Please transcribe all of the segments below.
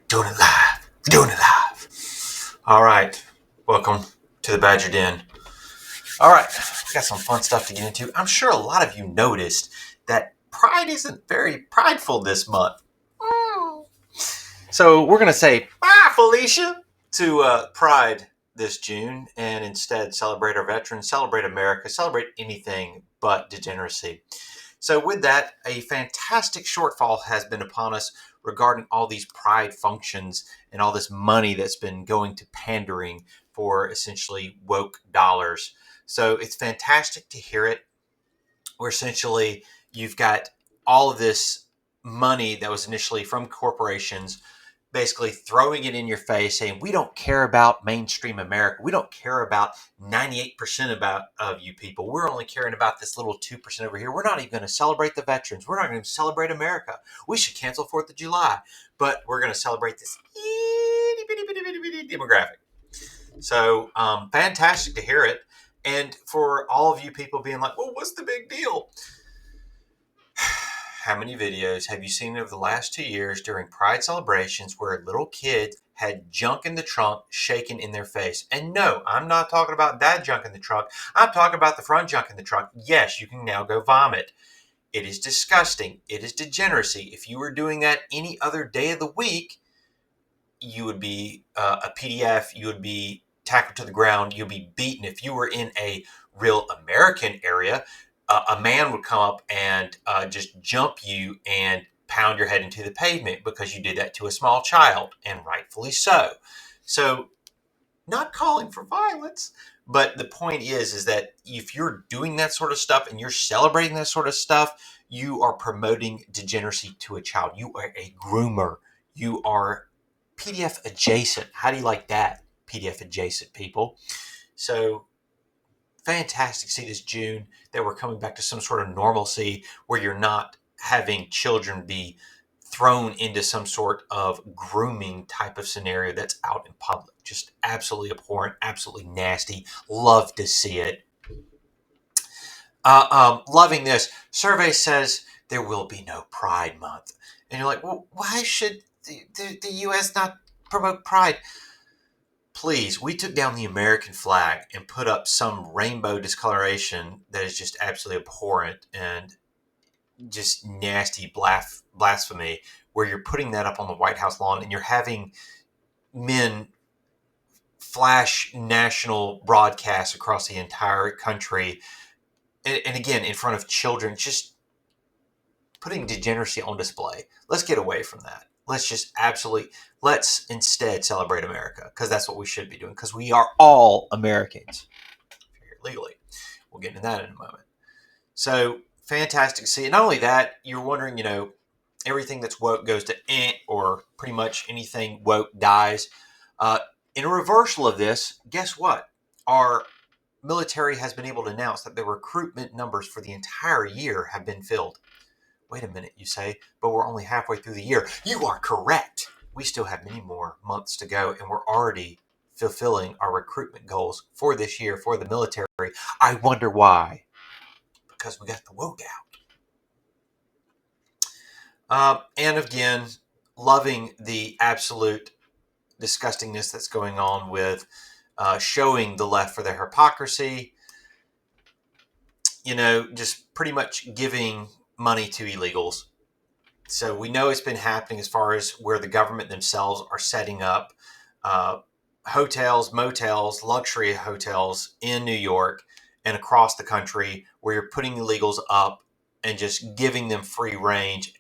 Doing it live. Doing it live. All right. Welcome to the Badger Den. All right. We got some fun stuff to get into. I'm sure a lot of you noticed that Pride isn't very prideful this month. So we're going to say bye, Felicia, to Pride this June and instead celebrate our veterans, celebrate America, celebrate anything but degeneracy. So with that, a fantastic shortfall has been upon us regarding all these Pride functions and all this money that's been going to pandering for essentially woke dollars. So it's fantastic to hear it, where essentially you've got all of this money that was initially from corporations basically throwing it in your face, saying, we don't care about mainstream America. We don't care about 98% of you people. We're only caring about this little 2% over here. We're not even going to celebrate the veterans. We're not going to celebrate America. We should cancel 4th of July, but we're going to celebrate this demographic. So fantastic to hear it. And for all of you people being like, well, what's the big deal? How many videos have you seen over the last 2 years during Pride celebrations where a little kid had junk in the trunk shaken in their face? And no, I'm not talking about that junk in the trunk. I'm talking about the front junk in the trunk. Yes, you can now go vomit. It is disgusting. It is degeneracy. If you were doing that any other day of the week, you would be a PDF. You would be tackled to the ground. You'd be beaten. If you were in a real American area, a man would come up and just jump you and pound your head into the pavement because you did that to a small child, and rightfully so. So, not calling for violence, but the point is that if you're doing that sort of stuff and you're celebrating that sort of stuff, you are promoting degeneracy to a child. You are a groomer. You are PDF adjacent. How do you like that, PDF adjacent people? So, fantastic to see this June that we're coming back to some sort of normalcy where you're not having children be thrown into some sort of grooming type of scenario that's out in public. Just absolutely abhorrent, absolutely nasty. Love to see it. Loving this. Survey says there will be no Pride Month. And you're like, well, why should the U.S. not promote Pride? Please, we took down the American flag and put up some rainbow discoloration that is just absolutely abhorrent and just nasty blasphemy, where you're putting that up on the White House lawn and you're having men flash national broadcasts across the entire country. And again, in front of children, just putting degeneracy on display. Let's get away from that. Let's instead celebrate America, because that's what we should be doing, because we are all Americans legally. We'll get into that in a moment. So fantastic to see. And not only that, you're wondering, everything that's woke goes to or pretty much anything woke dies. In a reversal of this, guess what? Our military has been able to announce that the recruitment numbers for the entire year have been filled. Wait a minute, you say, but we're only halfway through the year. You are correct. We still have many more months to go, and we're already fulfilling our recruitment goals for this year for the military. I wonder why. Because we got the woke out. And again, loving the absolute disgustingness that's going on with showing the left for their hypocrisy. Just pretty much giving money to illegals. So we know it's been happening as far as where the government themselves are setting up hotels, motels, luxury hotels in New York and across the country, where you're putting illegals up and just giving them free range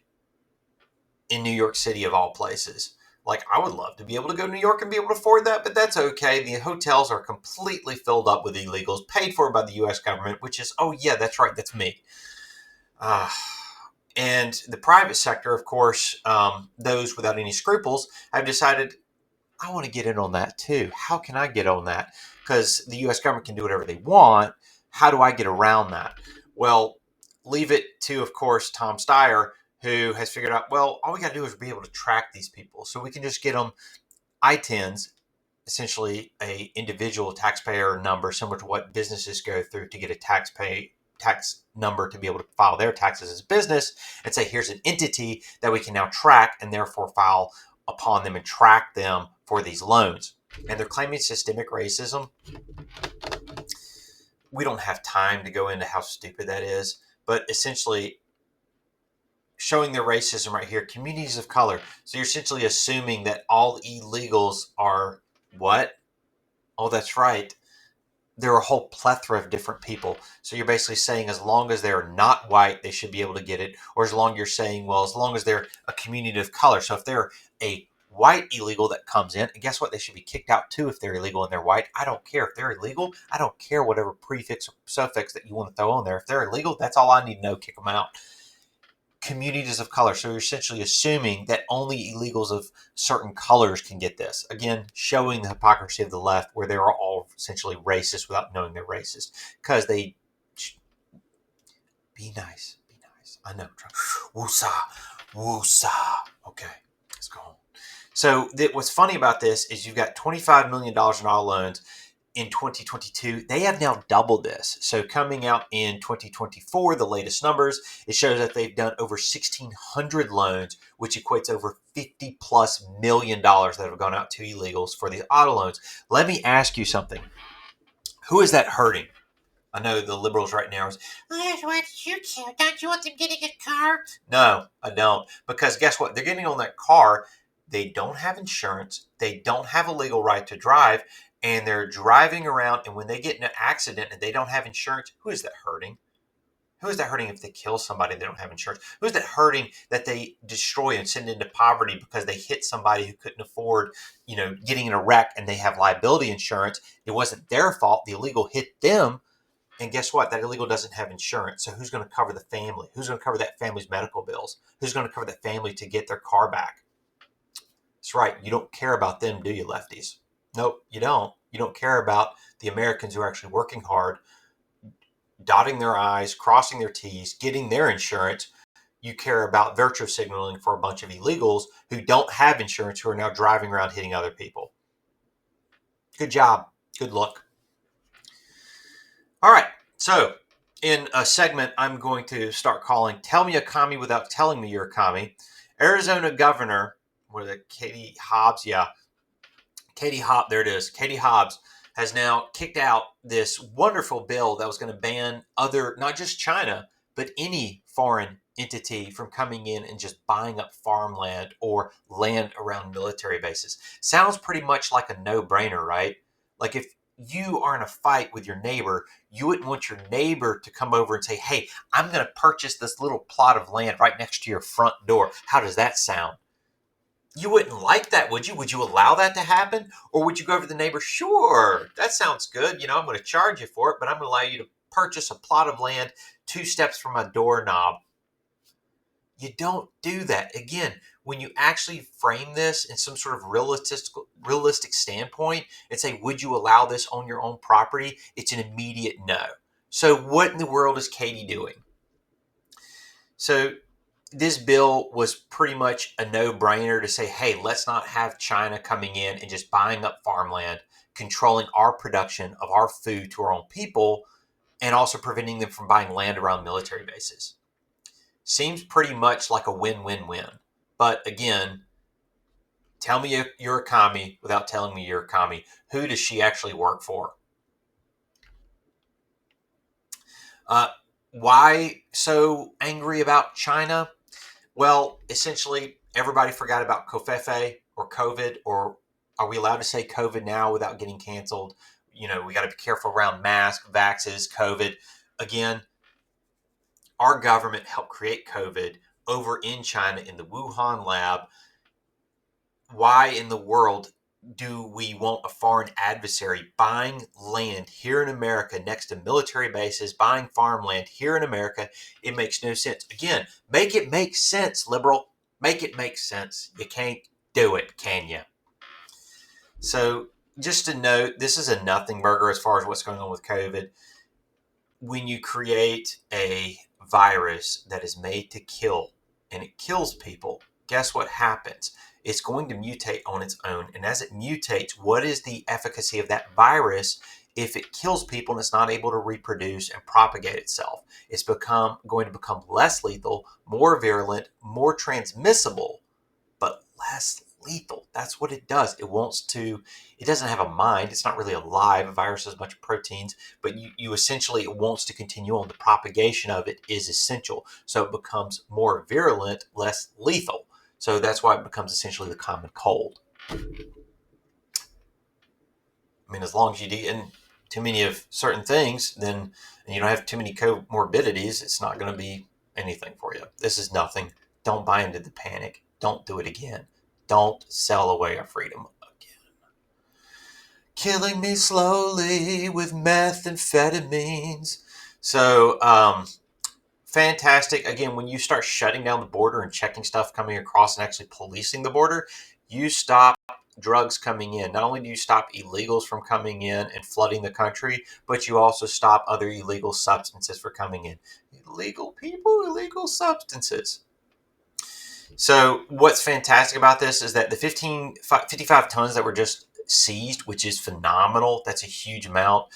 in New York City of all places. Like, I would love to be able to go to New York and be able to afford that, but that's okay. The hotels are completely filled up with illegals, paid for by the U.S. government, which is, oh yeah, that's right, that's me. And the private sector, of course, those without any scruples have decided, I want to get in on that too. How can I get on that? Because the U.S. government can do whatever they want. How do I get around that? Well, leave it to, of course, Tom Steyer, who has figured out, well, all we got to do is be able to track these people. So we can just get them ITINs, essentially a individual taxpayer number, similar to what businesses go through to get a tax number to be able to file their taxes as a business, and say, here's an entity that we can now track and therefore file upon them and track them for these loans. And they're claiming systemic racism. We don't have time to go into how stupid that is, but essentially showing their racism right here, communities of color. So you're essentially assuming that all illegals are what? Oh, that's right. There are a whole plethora of different people. So you're basically saying as long as they're not white, they should be able to get it. Or as long as you're saying, well, as long as they're a community of color. So if they're a white illegal that comes in, and guess what? They should be kicked out too if they're illegal and they're white. I don't care. If they're illegal, I don't care whatever prefix or suffix that you want to throw on there. If they're illegal, that's all I need to know. Kick them out. Communities of color. So you're essentially assuming that only illegals of certain colors can get this. Again, showing the hypocrisy of the left where they are all essentially racist without knowing they're racist. Because they... Be nice. Be nice. I know. Woosah. Woosah. Okay. Let's go home. So what's funny about this is you've got $25 million in auto loans in 2022. They have now doubled this. So coming out in 2024, the latest numbers, it shows that they've done over 1,600 loans, which equates over $50 plus million that have gone out to illegals for these auto loans. Let me ask you something. Who is that hurting? I know the liberals right now is, what do you care? Don't you want them getting a car? No, I don't. Because guess what? They're getting on that car. They don't have insurance. They don't have a legal right to drive. And they're driving around, and when they get in an accident and they don't have insurance, who is that hurting? Who is that hurting if they kill somebody and they don't have insurance? Who is that hurting that they destroy and send into poverty because they hit somebody who couldn't afford, getting in a wreck and they have liability insurance? It wasn't their fault. The illegal hit them. And guess what? That illegal doesn't have insurance. So who's going to cover the family? Who's going to cover that family's medical bills? Who's going to cover that family to get their car back? That's right. You don't care about them, do you, lefties? Nope, you don't. You don't care about the Americans who are actually working hard, dotting their I's, crossing their T's, getting their insurance. You care about virtue signaling for a bunch of illegals who don't have insurance, who are now driving around hitting other people. Good job. Good luck. All right. So in a segment, I'm going to start calling Tell Me a Commie Without Telling Me You're a Commie. Arizona Governor, Katie Hobbs, Katie Hobbs, there it is. Katie Hobbs has now kicked out this wonderful bill that was going to ban not just China, but any foreign entity from coming in and just buying up farmland or land around military bases. Sounds pretty much like a no-brainer, right? Like if you are in a fight with your neighbor, you wouldn't want your neighbor to come over and say, hey, I'm going to purchase this little plot of land right next to your front door. How does that sound? You wouldn't like that, would you? Would you allow that to happen? Or would you go over to the neighbor? Sure, that sounds good. I'm going to charge you for it, but I'm going to allow you to purchase a plot of land 2 steps from my doorknob. You don't do that. Again, when you actually frame this in some sort of realistic standpoint and say, would you allow this on your own property? It's an immediate no. So what in the world is Katie doing? So this bill was pretty much a no-brainer to say, hey, let's not have China coming in and just buying up farmland, controlling our production of our food to our own people, and also preventing them from buying land around military bases. Seems pretty much like a win-win-win. But again, tell me you're a commie without telling me you're a commie. Who does she actually work for? Why so angry about China? Well, essentially, everybody forgot about Covfefe or COVID, or are we allowed to say COVID now without getting canceled? We got to be careful around masks, vaxes, COVID. Again, our government helped create COVID over in China in the Wuhan lab. Why in the world do we want a foreign adversary buying land here in America next to military bases, buying farmland here in America? It makes no sense. Again, make it make sense, liberal. Make it make sense. You can't do it, can you? So just to note, this is a nothing burger as far as what's going on with COVID. When you create a virus that is made to kill and it kills people, guess what happens? It's going to mutate on its own. And as it mutates, what is the efficacy of that virus if it kills people and it's not able to reproduce and propagate itself? It's going to become less lethal, more virulent, more transmissible, but less lethal. That's what it does. It doesn't have a mind. It's not really alive. A virus has a bunch of proteins, but you essentially, it wants to continue on. The propagation of it is essential. So it becomes more virulent, less lethal. So that's why it becomes essentially the common cold. I mean, as long as you eat too many of certain things, then you don't have too many comorbidities, it's not going to be anything for you. This is nothing. Don't buy into the panic. Don't do it again. Don't sell away our freedom again. Killing me slowly with methamphetamines. So, fantastic. Again, when you start shutting down the border and checking stuff coming across and actually policing the border, you stop drugs coming in. Not only do you stop illegals from coming in and flooding the country, but you also stop other illegal substances from coming in. Illegal people, illegal substances. So what's fantastic about this is that the 55 tons that were just seized, which is phenomenal. That's a huge amount.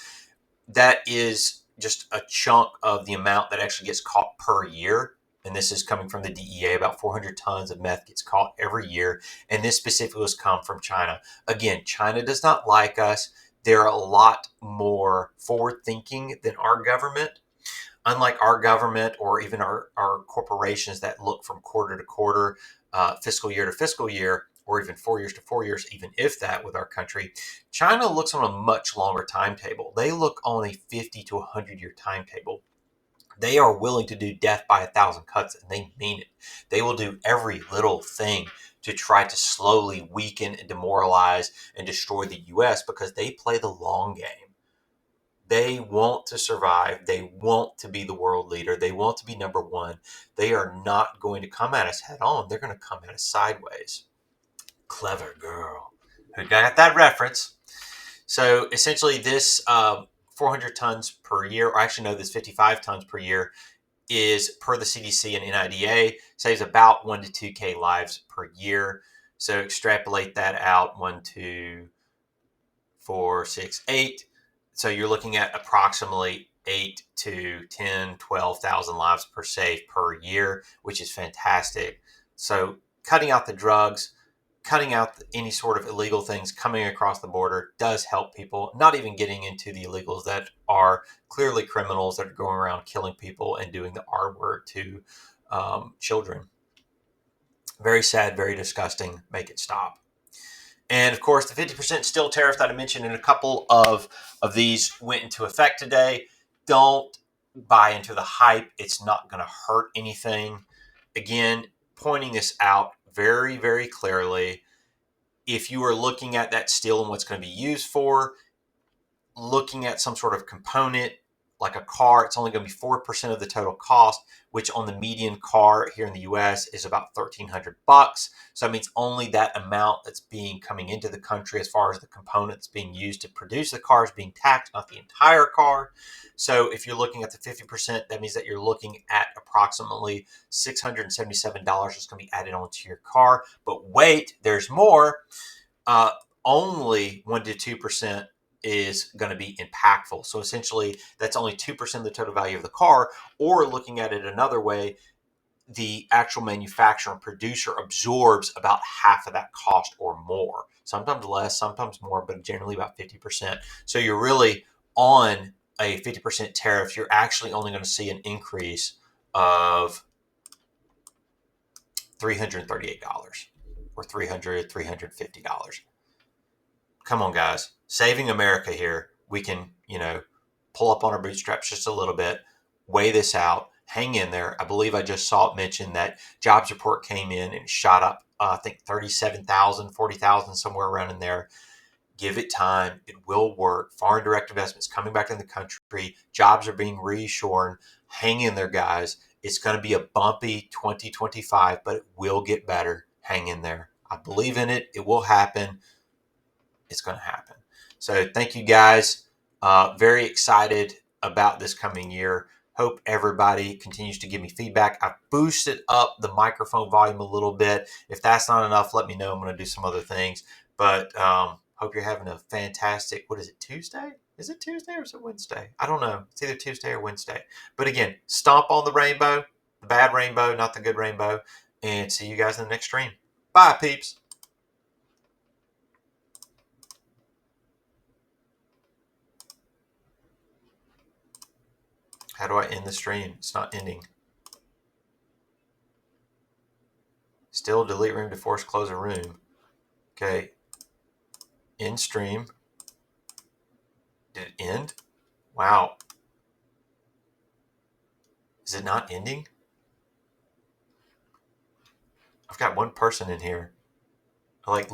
That is just a chunk of the amount that actually gets caught per year. And this is coming from the DEA. About 400 tons of meth gets caught every year. And this specifically has come from China. Again, China does not like us. They're a lot more forward-thinking than our government. Unlike our government or even our corporations that look from quarter to quarter, fiscal year to fiscal year, or even 4 years to 4 years, even if that with our country, China looks on a much longer timetable. They look on a 50 to 100-year timetable. They are willing to do death by 1,000 cuts, and they mean it. They will do every little thing to try to slowly weaken and demoralize and destroy the U.S. because they play the long game. They want to survive. They want to be the world leader. They want to be number one. They are not going to come at us head on. They're going to come at us sideways. Clever girl. Who got that reference? So essentially this 400 tons per year, or actually no, this 55 tons per year is, per the CDC and NIDA, saves about 1 to 2K lives per year. So extrapolate that out, 1, 2, 4, 6, 8. So you're looking at approximately 8 to 10, 12,000 lives per save per year, which is fantastic. So cutting out the drugs, cutting out any sort of illegal things coming across the border does help people, not even getting into the illegals that are clearly criminals that are going around killing people and doing the R word to children. Very sad, very disgusting. Make it stop. And of course, the 50% still tariff that I mentioned in a couple of these went into effect today. Don't buy into the hype. It's not going to hurt anything. Again, pointing this out very, very clearly. If you are looking at that steel and what's going to be used for, looking at some sort of component like a car, it's only going to be 4% of the total cost, which on the median car here in the US is about $1,300. So that means only that amount that's coming into the country as far as the components being used to produce the car is being taxed, not the entire car. So if you're looking at the 50%, that means that you're looking at approximately $677 that's going to be added onto your car. But wait, there's more. Only 1 to 2% is going to be impactful. So essentially, that's only 2% of the total value of the car, or looking at it another way, the actual manufacturer and producer absorbs about half of that cost or more. Sometimes less, sometimes more, but generally about 50%. So you're really on a 50% tariff. You're actually only going to see an increase of $338 or $350. Come on, guys. Saving America here. We can, pull up on our bootstraps just a little bit, weigh this out, hang in there. I believe I just saw it mentioned that jobs report came in and shot up, I think 37,000, 40,000, somewhere around in there. Give it time. It will work. Foreign direct investments coming back in the country. Jobs are being reshored. Hang in there, guys. It's going to be a bumpy 2025, but it will get better. Hang in there. I believe in it. It will happen. It's going to happen. So thank you, guys. Very excited about this coming year. Hope everybody continues to give me feedback. I've boosted up the microphone volume a little bit. If that's not enough, let me know. I'm going to do some other things. But hope you're having a fantastic, what is it, Tuesday? Is it Tuesday or is it Wednesday? I don't know. It's either Tuesday or Wednesday. But again, stomp on the rainbow, the bad rainbow, not the good rainbow. And see you guys in the next stream. Bye, peeps. How do I end the stream? It's not ending. Still delete room to force close a room. Okay. End stream. Did it end? Wow. Is it not ending? I've got one person in here. I like